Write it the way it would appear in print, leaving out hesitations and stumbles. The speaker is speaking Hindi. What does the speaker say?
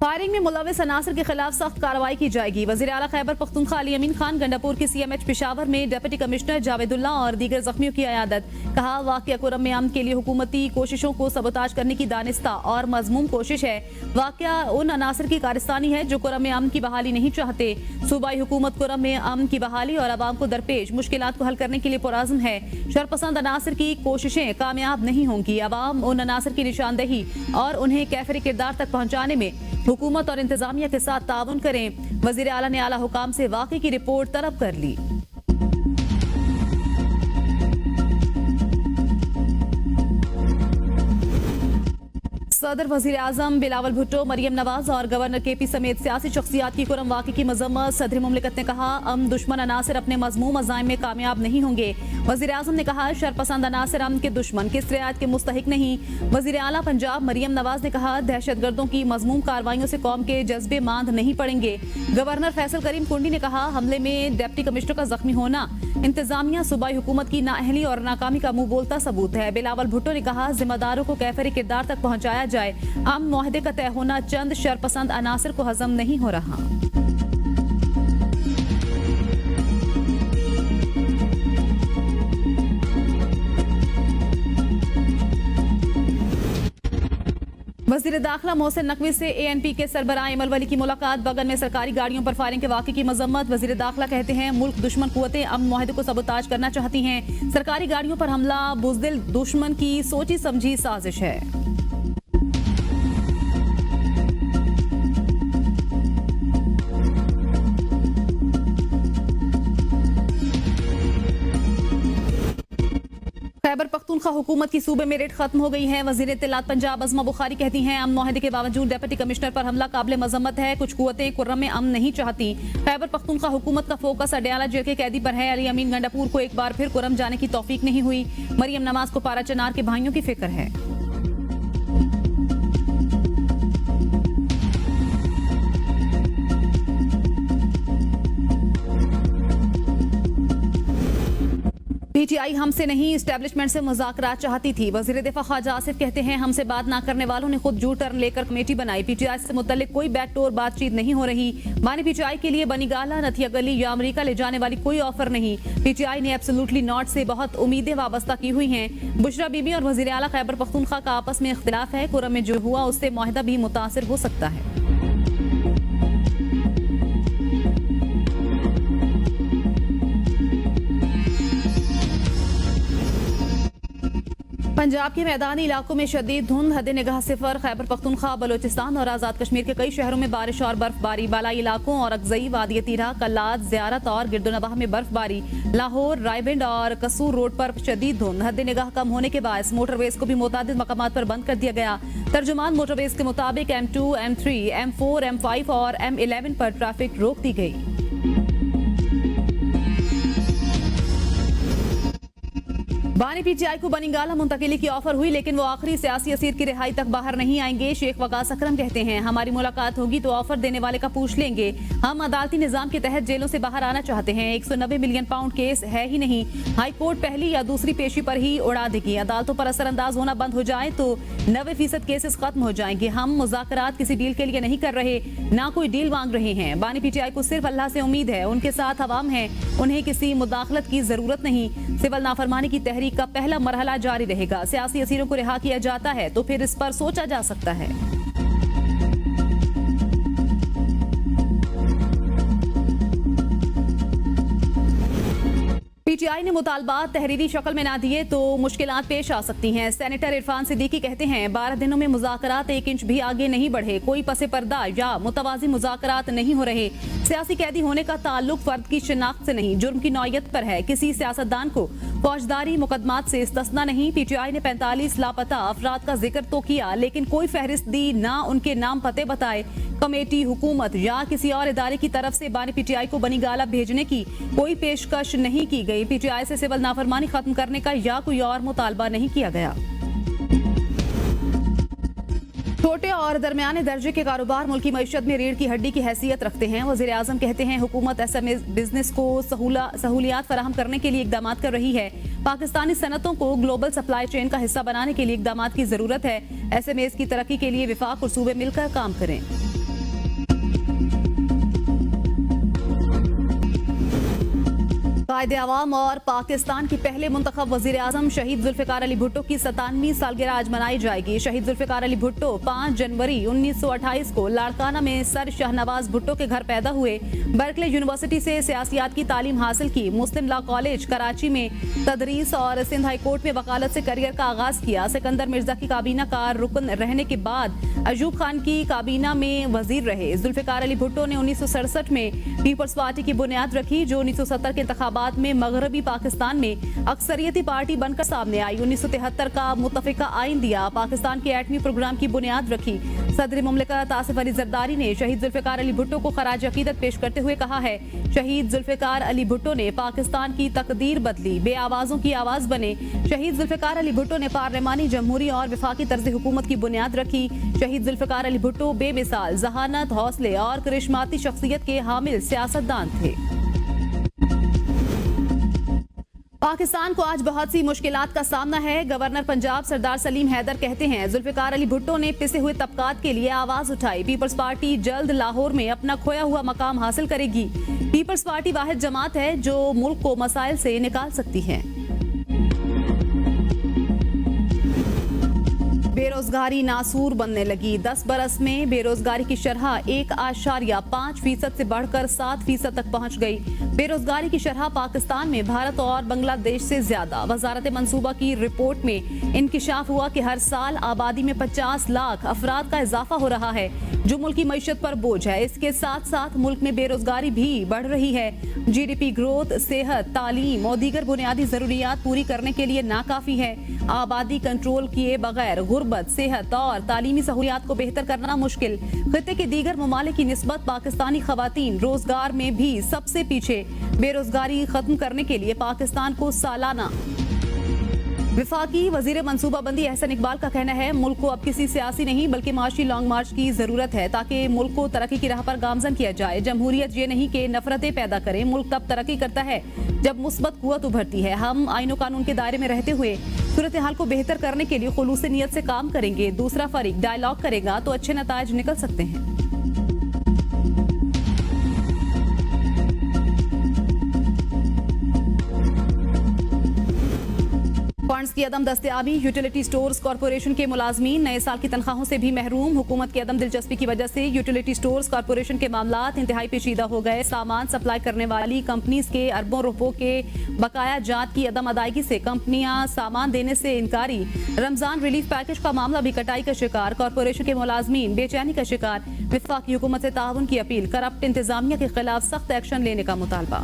फायरिंग में मुलविस अनासर के खिलाफ सख्त कार्रवाई की जाएगी। वजीर आला खैबर पख्तूनख्वा अली अमीन खान गंडापुर की CMH पेशावर में डिप्टी कमिश्नर जावेदुल्ला और दीगर जख्मियों की अयादत। कहा, वाक़या कुरम में अमन के लिए हुकूमती कोशिशों को सबोताज करने की दानिस्ता और मजमूम कोशिश है। वाक़या उन अनासर की कारस्तानी है जो कुरम में अमन की बहाली नहीं चाहते। सूबाई हुकूमत कुरम में अमन की बहाली और अवाम को दरपेश मुश्किलात को हल करने के लिए पुराज़म है। शरपसंद अनासर की कोशिशें कामयाब नहीं होंगी। अवाम उन अनासर की निशानदेही और उन्हें कैफरी किरदार तक पहुँचाने में हुकूमत और इंतजामिया के साथ ताउन करें। वजीर आला ने आला हुकाम से वाक़े की रिपोर्ट तलब कर ली। सदर वजीर आजम बिलावल भुट्टो, मरियम नवाज और गवर्नर KP समेत सियासी शख्सियात की कुरम वाक़े की मजम्मत। सदर मुमलिकत ने कहा, अमन दुश्मन अनासर अपने मजमूम अज़ाइम में कामयाब नहीं होंगे। वजीर आजम ने कहा, शरपसंद अनासर अमन के दुश्मन किस रियायत के मुस्तहिक नहीं। वजीर आला पंजाब मरियम नवाज ने कहा, दहशतगर्दों की मजमूम कार्रवाइयों से कौम के जज्बे मांद नहीं पड़ेंगे। गवर्नर फैसल करीम कुंडी ने कहा, हमले में डिप्टी कमिश्नर का जख्मी होना इंतजामिया सूबाई हुकूमत की नाअहली और नाकामी का मुंह बोलता सबूत है। बिलावल भुट्टो ने कहा, जिम्मेदारों को कैफरी किरदार तक पहुंचाया जाए। अमन मुआहदे का तय होना चंद शरपसंद अनासर को हजम नहीं हो रहा। वज़ीर दाखिला मोहसिन नकवी से ANP के सरबराह इमल वली की मुलाकात। बगन में सरकारी गाड़ियों पर फायरिंग के वाक़े की मजम्मत। वज़ीर दाखिला कहते हैं, मुल्क दुश्मन कुव्वतें अमन मुआहदे को सबोताज करना चाहती हैं। सरकारी गाड़ियों पर हमला बुज़दिल दुश्मन की सोची समझी साजिश है। खैबर पख्तूनख्वा हुकूमत की सूबे में रेड खत्म हो गई है। वजीर इत्तलात पंजाब अज़मा बुखारी कहती हैं, अमन मुआहदे के बावजूद डिप्टी कमिश्नर पर हमला काबिल मजम्मत है। कुछ कुव्वतें कुर्रम में अमन नहीं चाहती। खैबर पख्तूनख्वा हुकूमत का फोकस अडयाला जेल के कैदी पर है। अली अमीन गंडापुर को एक बार फिर कुर्रम जाने की तौफीक नहीं हुई। मरियम नवाज को पारा चनार के भाइयों की फिक्र है। PTI हमसे नहीं इस्टेब्लिशमेंट से मुज़ाकरात चाहती थी। वज़ीर दिफा ख्वाजा आसिफ कहते हैं, हमसे बात ना करने वालों ने खुद जू टर्न लेकर कमेटी बनाई। PTI से मुतल्लिक कोई बैकडोर बातचीत नहीं हो रही। बानी PTI के लिए बनीगाला, नथिया गली या अमेरिका ले जाने वाली कोई ऑफर नहीं। PTI ने एब्सोल्युटली नॉट से बहुत उम्मीदें वाबस्ता की हुई हैं। बुशरा बीबी और वज़ीर आला खैबर पख्तूनख्वा का आपस में इख्तिलाफ है। कुरम में जो हुआ उससे मुआहदा भी मुतासिर हो सकता है। पंजाब के मैदानी इलाकों में शदीद धुंध, हद निगाह सिफर। खैबर पख्तूनख्वा, बलोचिस्तान और आज़ाद कश्मीर के कई शहरों में बारिश और बर्फबारी। बालाई इलाकों और अगजई, वादी तीरा, कल्लात, ज़ियारत और गिरदोनवाह में बर्फबारी। लाहौर, रायविंड और कसूर रोड पर शदीद धुंध। हद निगाह कम होने के बायस मोटरवेज को भी मुतादिद मकामात पर बंद कर दिया गया। तर्जुमान मोटरवेज के मुताबिक M2, M3, M4, M5 और M11 पर ट्रैफिक रोक दी गई। बानी PTI को बनीगाला मुंतकिली की ऑफर हुई, लेकिन वो आखिरी सियासी असीर की रिहाई तक बाहर नहीं आएंगे। शेख वकास अकरम कहते हैं, हमारी मुलाकात होगी तो ऑफर देने वाले का पूछ लेंगे। हम अदालती निजाम के तहत जेलों से बाहर आना चाहते हैं। 190 मिलियन पाउंड केस है ही नहीं। हाई कोर्ट पहली या दूसरी पेशी पर ही उड़ा देगी। अदालतों पर असरअंदाज होना बंद हो जाए तो 90% केसेस खत्म हो जाएंगे। हम मुज़ाकरात किसी डील के लिए नहीं कर रहे, ना कोई डील मांग रहे हैं। बानी PTI को सिर्फ अल्लाह से उम्मीद है, उनके साथ अवाम है, उन्हें किसी मुदाखलत की जरूरत नहीं। सिविल नाफरमानी की तहरीक का पहला मरहला जारी रहेगा। सियासी असीरों को रिहा किया जाता है तो फिर इस पर सोचा जा सकता है। PTI ने मुतालबात तहरीरी शक्ल में ना दिए तो मुश्किलात पेश आ सकती हैं। सेनेटर इरफान सिद्दीकी कहते हैं, 12 दिनों में मुज़ाकरात 1 इंच भी आगे नहीं बढ़े। कोई पसे पर्दा या मुतवाज़ी मुज़ाकरात नहीं हो रहे। सियासी कैदी होने का ताल्लुक फर्द की शिनाख्त से नहीं, जुर्म की नौयत पर है। किसी सियासतदान को फौजदारी मुकदमात से इस्तिस्ना नहीं। PTI ने 45 लापता अफराद का जिक्र तो किया, लेकिन कोई फहरिस्त दी ना, उनके नाम पते बताए। कमेटी, हुकूमत या किसी और इदारे की तरफ से बानी PTI को बनीगाला भेजने की कोई पेशकश नहीं की गई। PTI से सिविल नाफरमानी खत्म करने का या कोई और मुतालबा नहीं किया गया। छोटे और दरमियाने दर्जे के कारोबार मुल्की मईशत में रीढ़ की हड्डी की हैसियत रखते हैं। वज़ीर आज़म कहते हैं, हुकूमत SME बिजनेस को सहूलियात फराहम करने के लिए इक़दामात कर रही है। पाकिस्तानी सनतों को ग्लोबल सप्लाई चेन का हिस्सा बनाने के लिए इक़दामात की जरूरत है। SMEs की तरक्की के लिए विफाक और सूबे मिलकर काम करें। कायदे अवाम और पाकिस्तान के पहले मुंतखब वजीर आजम शहीद जुल्फिकार अली भुट्टो की 97वीं सालगिरह आज मनाई जाएगी। शहीद जुल्फिकार अली भुट्टो 5 जनवरी 1928 को लाड़काना में सर शाहनवाज भुट्टो के घर पैदा हुए। बर्कले यूनिवर्सिटी से सियासियात की तालीम हासिल की। मुस्लिम लॉ कॉलेज कराची में तदरीस और सिंध हाई कोर्ट में वकालत से करियर का आगाज किया। सिकंदर मिर्जा की काबीना का रुकन रहने के बाद अयूब खान की काबीना में वजीर रहे। जुल्फिकार अली भुट्टो ने 1967 में पीपल्स पार्टी की बुनियाद रखी, जो 1970 के इंतखाबात में मगरबी पाकिस्तान में अक्सरियती पार्टी बनकर सामने आई। 1973 का मुत्तफिका आइन दिया, पाकिस्तान के एटमी प्रोग्राम की बुनियाद रखी। सदर मुमलिकत आसिफ अली जरदारी ने शहीद जुल्फिकार अली भुट्टो को खराज अकीदत पेश करते हुए कहा है, शहीद जुल्फिकार अली भुट्टो ने पाकिस्तान की तकदीर बदली, बेआवाजों की आवाज बने। शहीद जुल्फिकार अली भुट्टो ने पार्लिमानी, जमहूरी और वफाकी तर्ज हुकूमत की बुनियाद रखी। शहीद जुल्फिकार अली भुट्टो बेमिसाल जहानत, हौसले और करिश्माती शख्सियत के हामिल सियासतदान थे। पाकिस्तान को आज बहुत सी मुश्किलात का सामना है। गवर्नर पंजाब सरदार सलीम हैदर कहते हैं, जुल्फिकार अली भुट्टो ने पिसे हुए तबकात के लिए आवाज उठाई। पीपल्स पार्टी जल्द लाहौर में अपना खोया हुआ मकाम हासिल करेगी। पीपल्स पार्टी वाहिद जमात है जो मुल्क को मसाइल से निकाल सकती है। बेरोजगारी नासूर बनने लगी। 10 बरस में बेरोजगारी की शरह 1.5% से बढ़कर 7% तक पहुंच गई। बेरोजगारी की शरह पाकिस्तान में भारत और बांग्लादेश से ज्यादा। वजारत मंसूबा की रिपोर्ट में इंकिशाफ हुआ कि हर साल आबादी में 50 लाख अफराद का इजाफा हो रहा है, जो मुल्क की मईशत पर बोझ है। इसके साथ साथ मुल्क में बेरोजगारी भी बढ़ रही है। GDP ग्रोथ, सेहत, तालीम और दीगर बुनियादी जरूरियात पूरी करने के लिए नाकाफी है। आबादी कंट्रोल किए बगैर गुर्बत, सेहत और तालीमी सहूलियात को बेहतर करना मुश्किल। खित्ते के दीगर ममालिक की निस्बत पाकिस्तानी खवातीन रोजगार में भी सबसे पीछे। बेरोजगारी खत्म करने के लिए पाकिस्तान को सालाना। विफाकी वजीर मनसूबाबंदी एहसन इकबाल का कहना है, मुल्क को अब किसी सियासी नहीं बल्कि माशी लॉन्ग मार्च की जरूरत है, ताकि मुल्क को तरक्की की राह पर गामजन किया जाए। जमहूरियत ये नहीं कि नफरतें पैदा करें। मुल्क तब तरक्की करता है जब मुस्बत कुव्वत उभरती है। हम आईन कानून के दायरे में रहते हुए सूरत हाल को बेहतर करने के लिए खुलूस नीयत से काम करेंगे। दूसरा फरीक डायलॉग करेगा तो अच्छे नताइज निकल सकते हैं। फंड्स की अदम दस्तयाबी, यूटिलिटी स्टोर्स कॉरपोरेशन के मुलाजमीन नए साल की तनख्वाहों से भी महरूम। हुकूमत की अदम दिलचस्पी की वजह से यूटिलिटी स्टोर्स कॉरपोरेशन के मामलात इंतहाई पेचीदा हो गए। सामान सप्लाई करने वाली कंपनीज के अरबों रुपयों के बकाया जात की अदम अदायगी से कंपनियां सामान देने से इनकारी। रमजान रिलीफ पैकेज का मामला भी कटाई का शिकार। कॉरपोरेशन के मुलाजमीन बेचैनी का शिकार। वफाकी हुकूमत से ताउन की अपील। करप्ट इंतजामिया के खिलाफ सख्त एक्शन लेने का मुतालबा।